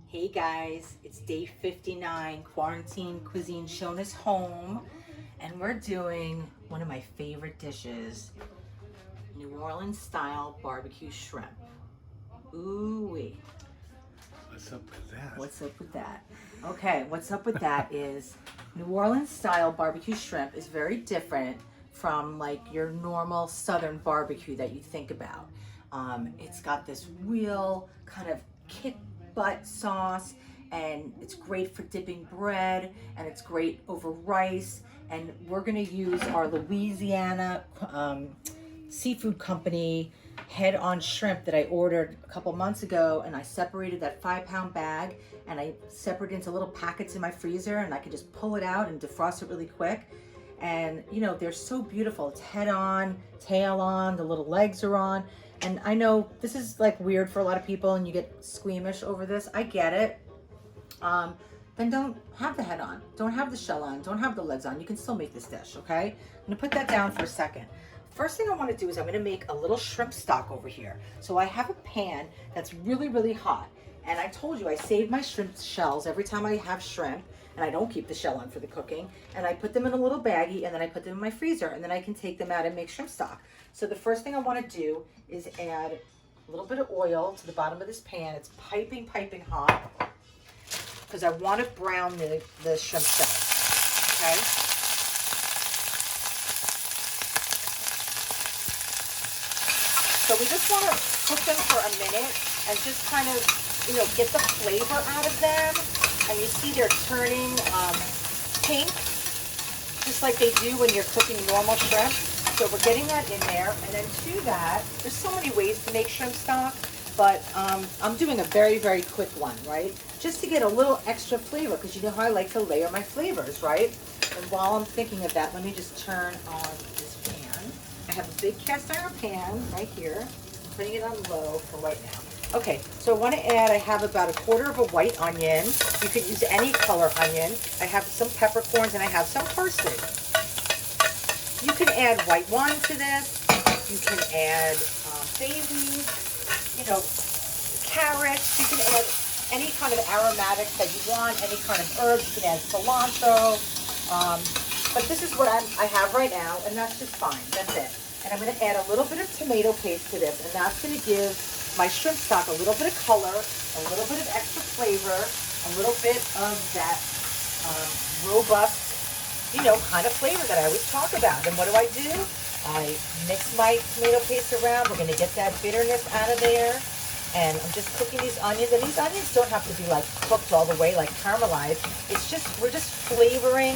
Hey guys, it's day 59, quarantine cuisine. Schoen is home, and we're doing one of my favorite dishes, New Orleans style barbecue shrimp. Ooh wee. What's up with that? What's up with that? Okay, what's up with that is New Orleans style barbecue shrimp is very different from like your normal southern barbecue that you think about. It's got this real kind of kick butt sauce, and it's great for dipping bread, and it's great over rice. And we're gonna use our Louisiana seafood company head on shrimp that I ordered a couple months ago, and I separated that 5 pound bag and I separated into little packets in my freezer, and I could just pull it out and defrost it really quick. And you know, they're so beautiful. It's head on, tail on, the little legs are on. And I know this is like weird for a lot of people and you get squeamish over this. I get it. Then don't have the head on, don't have the shell on, don't have the legs on. You can still make this dish, okay? I'm gonna put that down for a second. First thing I want to do is I'm gonna make a little shrimp stock over here. So I have a pan that's really, really hot. And I told you I save my shrimp shells every time I have shrimp, and I don't keep the shell on for the cooking. And I put them in a little baggie, and then I put them in my freezer, and then I can take them out and make shrimp stock. So the first thing I want to do is add a little bit of oil to the bottom of this pan. It's piping hot, because I want to brown the shrimp shells, okay? So we just want to cook them for a minute and just kind of, get the flavor out of them. And you see they're turning pink, just like they do when you're cooking normal shrimp. So we're getting that in there. And then to that, there's so many ways to make shrimp stock, but I'm doing a very, very quick one, right? Just to get a little extra flavor, because you know how I like to layer my flavors, right? And while I'm thinking of that, let me just turn on this pan. I have a big cast iron pan right here. I'm putting it on low for right now. Okay, so I want to add, I have about 1/4 of a white onion. You could use any color onion. I have some peppercorns and I have some parsley. You can add white wine to this. You can add bay leaves, carrots. You can add any kind of aromatics that you want, any kind of herbs. You can add cilantro. But this is what I have right now, and that's just fine. That's it. And I'm going to add a little bit of tomato paste to this, and that's going to give my shrimp stock a little bit of color, a little bit of extra flavor, a little bit of that robust, kind of flavor that I always talk about. And what do? I mix my tomato paste around. We're going to get that bitterness out of there. And I'm just cooking these onions. And these onions don't have to be like cooked all the way, like caramelized. It's just, we're just flavoring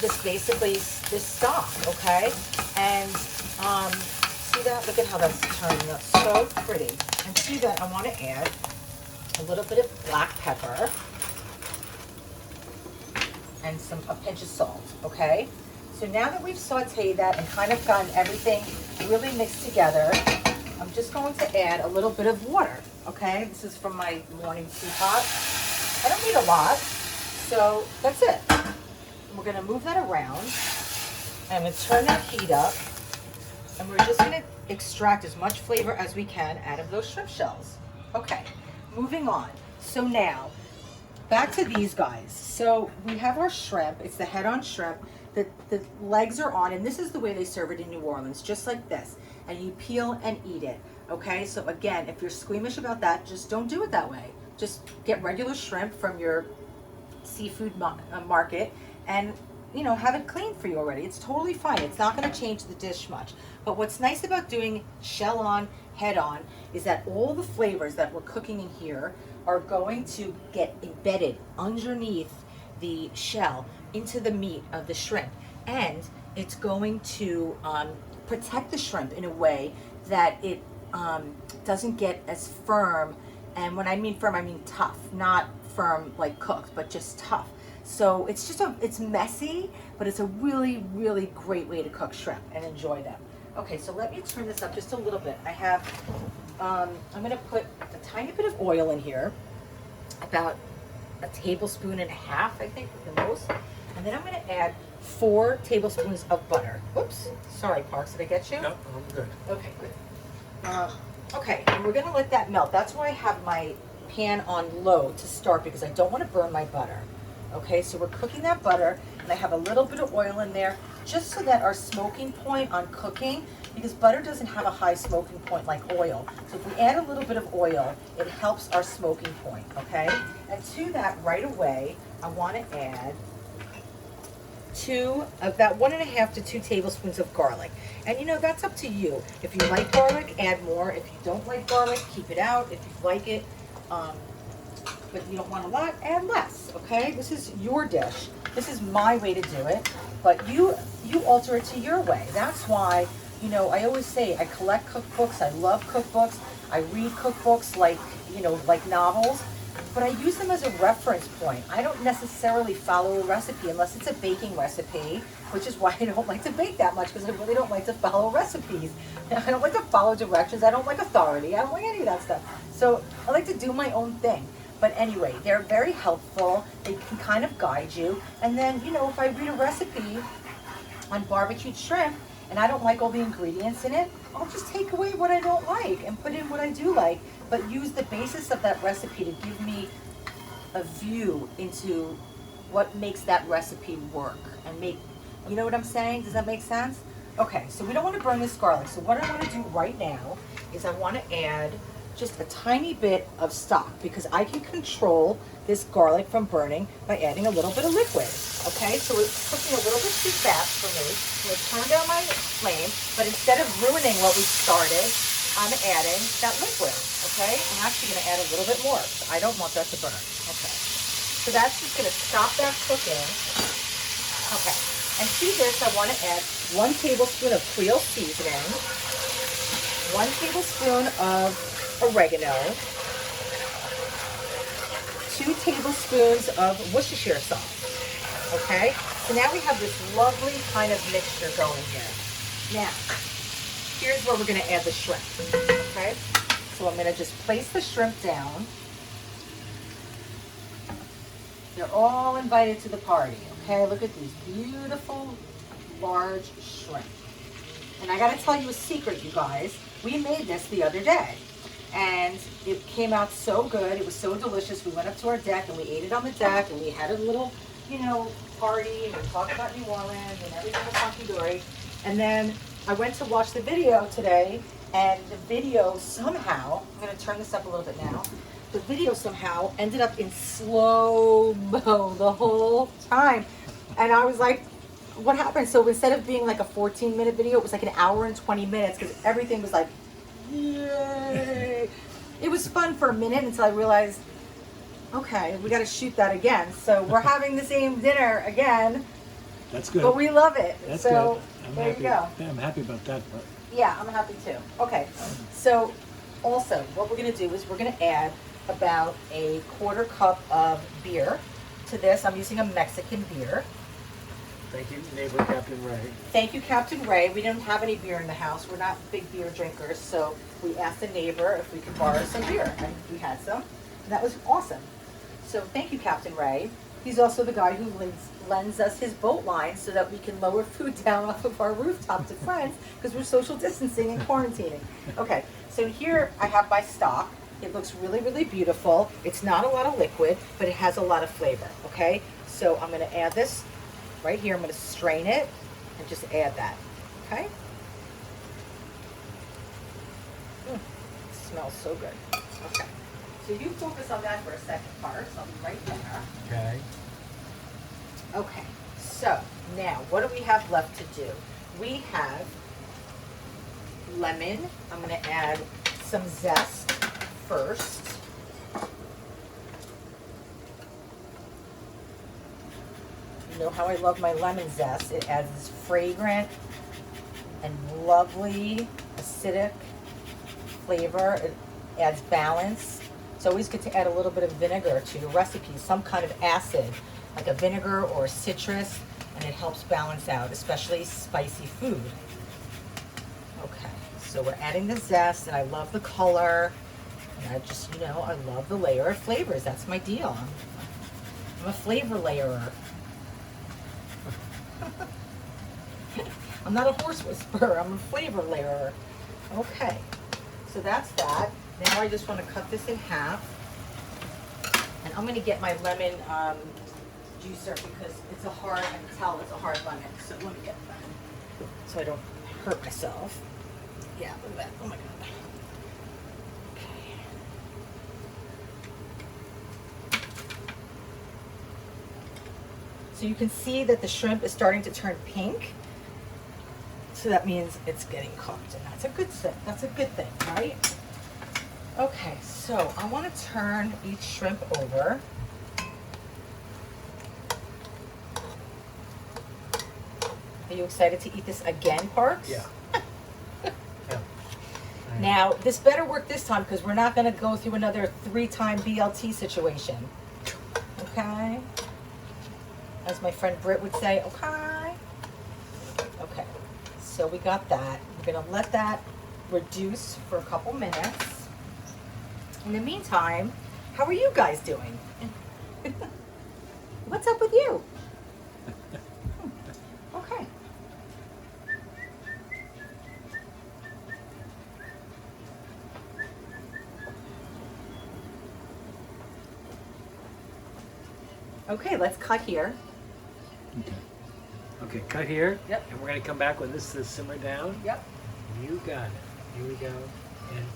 this stock, okay? And see that? Look at how that's turning up. So pretty. And to that, I want to add a little bit of black pepper and a pinch of salt, okay? So now that we've sauteed that and kind of gotten everything really mixed together, I'm just going to add a little bit of water, okay? This is from my morning teapot. I don't need a lot, so that's it. We're going to move that around. I'm going to turn that heat up, and we're just going to extract as much flavor as we can out of those shrimp shells. Okay, moving on. So now, back to these guys. So we have our shrimp. It's the head-on shrimp. The legs are on, and this is the way they serve it in New Orleans, just like this. And you peel and eat it, okay? So again, if you're squeamish about that, just don't do it that way. Just get regular shrimp from your seafood market and, have it cleaned for you already. It's totally fine. It's not going to change the dish much. But what's nice about doing shell on, head on, is that all the flavors that we're cooking in here are going to get embedded underneath the shell into the meat of the shrimp, and it's going to protect the shrimp in a way that it doesn't get as firm. And when I mean firm, I mean tough, not firm like cooked, but just tough. So it's just it's messy, but it's a really, really great way to cook shrimp and enjoy them. Okay, so let me turn this up just a little bit. I have I'm going to put a tiny bit of oil in here, about 1.5 tablespoons, I think, at the most. And then I'm going to add 4 tablespoons of butter. Oops, sorry, Parks, did I get you? No, I'm good. Okay, good. Okay, and we're going to let that melt. That's why I have my pan on low to start because I don't want to burn my butter. Okay, so we're cooking that butter, and I have a little bit of oil in there just so that our smoking point on cooking, because butter doesn't have a high smoking point like oil. So if we add a little bit of oil, it helps our smoking point, okay? And to that right away, I want to add about 1.5 to 2 tablespoons of garlic. And you know, that's up to you. If you like garlic, add more. If you don't like garlic, keep it out. If you like it, but you don't want a lot, add less, okay? This is your dish. This is my way to do it, but you alter it to your way. That's why, you know, I always say I collect cookbooks. I love cookbooks. I read cookbooks like, you know, like novels, but I use them as a reference point. I don't necessarily follow a recipe unless it's a baking recipe, which is why I don't like to bake that much, because I really don't like to follow recipes. I don't like to follow directions. I don't like authority. I don't like any of that stuff. So I like to do my own thing. But anyway, they're very helpful. They can kind of guide you. And then, you know, if I read a recipe on barbecued shrimp and I don't like all the ingredients in it, I'll just take away what I don't like and put in what I do like, but use the basis of that recipe to give me a view into what makes that recipe work and make, you know what I'm saying? Does that make sense? Okay, so we don't want to burn this garlic. So what I want to do right now is I want to add just a tiny bit of stock, because I can control this garlic from burning by adding a little bit of liquid. Okay, so it's cooking a little bit too fast for me. I'm going to turn down my flame, but instead of ruining what we started, I'm adding that liquid. Okay, I'm actually going to add a little bit more. I don't want that to burn. Okay, so that's just going to stop that cooking. Okay, and to this I want to add 1 tablespoon of Creole seasoning, 1 tablespoon of oregano, 2 tablespoons of Worcestershire sauce. Okay, so now we have this lovely kind of mixture going here. Now, here's where we're going to add the shrimp. Okay, so I'm going to just place the shrimp down. You're all invited to the party. Okay, look at these beautiful large shrimp. And I got to tell you a secret, you guys. We made this the other day, and it came out so good. It was so delicious. We went up to our deck and we ate it on the deck, and we had a little, you know, party, and we talked about New Orleans and everything was hunky-dory. And then I went to watch the video today, and the video somehow, I'm going to turn this up a little bit now, the video somehow ended up in slow-mo the whole time. And I was like, what happened? So instead of being like a 14-minute video, it was like an hour and 20 minutes, because everything was like, yay. It was fun for a minute until I realized, okay, we got to shoot that again. So we're having the same dinner again. That's good. But we love it. That's so good. there you go. Yeah, I'm happy about that part. Yeah, I'm happy too. Okay, so also what we're going to do is we're going to add about a 1/4 cup of beer to this. I'm using a Mexican beer. Thank you, neighbor Captain Ray. Thank you, Captain Ray. We didn't have any beer in the house. We're not big beer drinkers, so we asked the neighbor if we could borrow some beer, and we had some, and that was awesome. So thank you, Captain Ray. He's also the guy who lends us his boat line so that we can lower food down off of our rooftop to friends, because we're social distancing and quarantining. Okay, so here I have my stock. It looks really, really beautiful. It's not a lot of liquid, but it has a lot of flavor, okay? So I'm gonna add this right here. I'm gonna strain it and just add that, okay? It smells so good. Okay, so you focus on that for a second, Parks. I'll be right there. Okay. Okay, so now what do we have left to do? We have lemon. I'm gonna add some zest first. You know how I love my lemon zest. It adds this fragrant and lovely acidic flavor. It adds balance. It's always good to add a little bit of vinegar to your recipes, some kind of acid, like a vinegar or citrus, and it helps balance out, especially spicy food. Okay, so we're adding the zest, and I love the color. And I just, you know, I love the layer of flavors. That's my deal. I'm a flavor layerer. I'm not a horse whisperer. I'm a flavor layerer. Okay, so that's that. Now I just want to cut this in half. I'm gonna get my lemon juicer because it's a hard, I can tell it's a hard lemon. So let me get lemon so I don't hurt myself. Yeah, look at that. Oh my God. Okay. So you can see that the shrimp is starting to turn pink. So that means it's getting cooked, and that's a good thing. That's a good thing, right? Okay, so I want to turn each shrimp over. Are you excited to eat this again, Parks? Yeah. Yeah. Now, this better work this time because we're not going to go through another 3-time BLT situation. Okay? As my friend Britt would say, okay? Okay, so we got that. We're going to let that reduce for a couple minutes. In the meantime, how are you guys doing? What's up with you? Okay. Okay, let's cut here. Okay. Okay, cut here. Yep. And we're gonna come back when this is simmered down. Yep. You got it. Here we go. And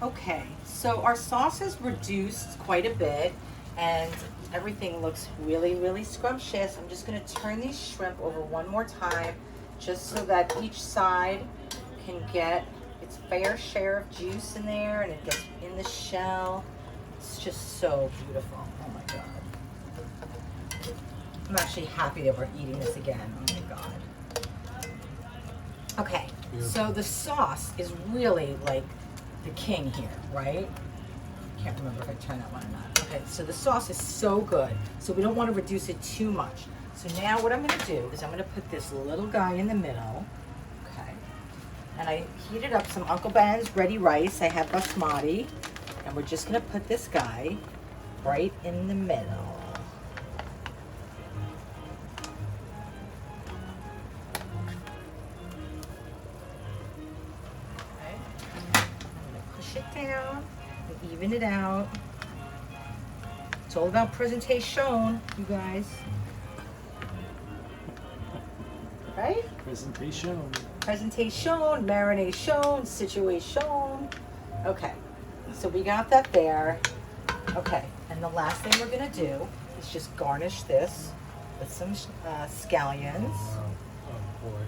Okay, so our sauce is reduced quite a bit and everything looks really, really scrumptious. I'm just gonna turn these shrimp over one more time just so that each side can get its fair share of juice in there and it gets in the shell. It's just so beautiful. Oh my God. I'm actually happy that we're eating this again. Oh my God. Okay, so the sauce is really like the king here, right? Can't remember if I turned that one or not. Okay, so the sauce is so good. So we don't want to reduce it too much. So now what I'm gonna do is I'm gonna put this little guy in the middle. Okay. And I heated up some Uncle Ben's ready rice. I have basmati. And we're just gonna put this guy right in the middle. Push it down and even it out. It's all about presentation, you guys. Right? presentation. Presentation, marination, situation. Okay, so we got that there. Okay, and the last thing we're gonna do is just garnish this with some scallions. Oh, oh boy.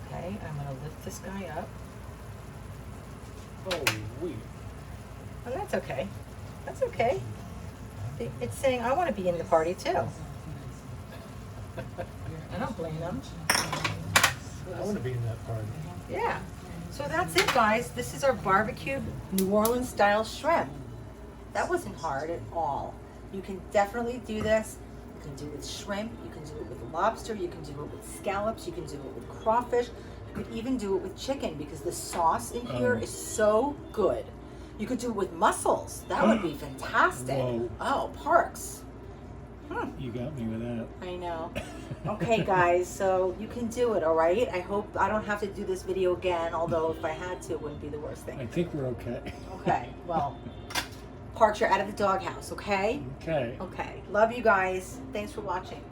Okay, I'm gonna lift this guy up. Oh, wait. And that's okay. That's okay. It's saying I want to be in the party too. I don't blame them. I want to be in that party. Yeah. So that's it, guys. This is our barbecue New Orleans style shrimp. That wasn't hard at all. You can definitely do this. You can do it with shrimp. You can do it with lobster. You can do it with scallops. You can do it with crawfish. You could even do it with chicken because the sauce in here is so good. You could do it with mussels. That would be fantastic. Whoa. Oh, Parks. You got me with that. I know. Okay, guys, so you can do it, all right? I hope I don't have to do this video again, although if I had to, it wouldn't be the worst I thing. think we're okay. Okay, well, Parks, you're out of the doghouse, okay? Okay. Okay. Love you guys. Thanks for watching.